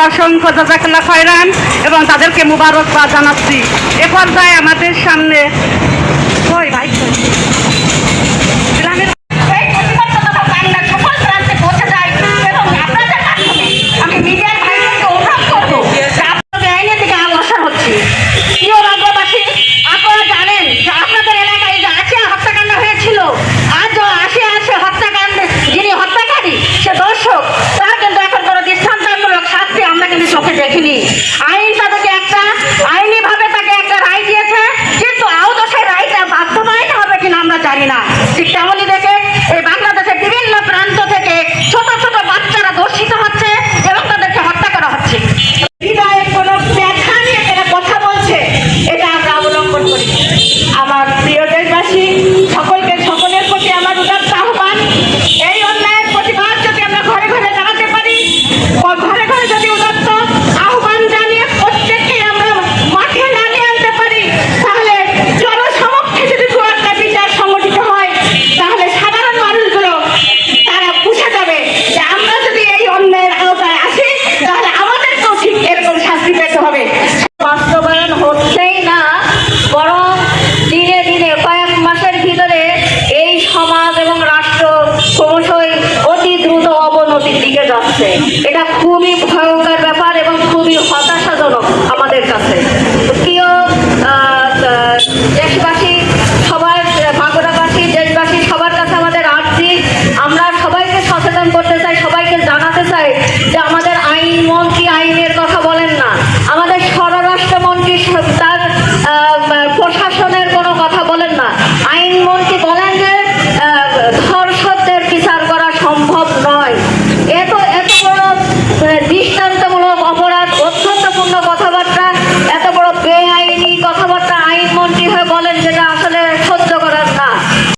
অসংখ্য জাযাকাল্লাহ খায়রান এবং তাদেরকে মুবারকবাদ জানাচ্ছি। এ পর্যায়ে আমাদের সামনে গ্রামের দেখিনি। আইন তাদেরকে একটা আইনি ভাবে তাকে একটা রায় দিয়েছে, কিন্তু আদৌ সেই রায়টা বাস্তবায়ন হবে কিনা আমরা জানি না। ঠিক তেমনই দেখে এই বাংলাদেশের বিভিন্ন প্রান্ত থেকে ছোট ছোট বাচ্চারা ধর্ষিত হচ্ছে এবং তাদেরকে হত্যা করা হচ্ছে। হৃদয়ের কোনো ব্যাখ্যা নিয়ে তারা কথা বলছে, এটা আমরা অবলম্বন করি। আমার প্রিয় দেশবাসী, সকলের প্রতি আমার উদাত্ত আহ্বান, এই অন্যায়ের প্রতিবাদ যদি আমরা ঘরে ঘরে জানাতে পারি, ঘরে ঘরে যদি উদাত্ত আহ্বান জানিয়ে প্রত্যেককে আমরা মাঠে নামিয়ে আনতে পারি, তাহলে জনসমক্ষে যদি একটা বিচার সংগঠিত হয়, তাহলে সাধারণ মানুষগুলো তারা বুঝে যাবে যে আমরা যদি এই অন্যায়ের আওতায় আসি, তাহলে আমাদেরকেও ঠিক এরকম শাস্তি পেতে হবে। বাস্তবায়ন হচ্ছেই না, বরং দিনে দিনে কয়েক মাসের ভিতরে এই সমাজ এবং রাষ্ট্র ক্রমশই অতি দ্রুত অবনতির দিকে যাচ্ছে। এটা খুবই ভয়ঙ্কর ব্যাপার এবং খুবই হতাশাজনক আমাদের কাছে। প্রিয় দেশবাসী, সবার বাঁকুড়াবাসী, দেশবাসী সবার কাছে আমাদের আর্জি, আমরা সবাইকে সচেতন করতে চাই, সবাইকে জানাতে চাই যে আমাদের আইনমন্ত্রী আইনের কথা বলেন না, আমাদের স্বরাষ্ট্রমন্ত্রী তার প্রশাসনের কোনো কথা বলেন না, আইনমন্ত্রী বলেন যে ধর্ষকদের বিচার করা সম্ভব নয়। এত বড় দৃষ্টান্তমূলক অপরাধ, অত্যন্তপূর্ণ কথাবার্তা, এত বড় বেআইনি কথাবার্তা আইনমন্ত্রী হয়ে বলেন, যেটা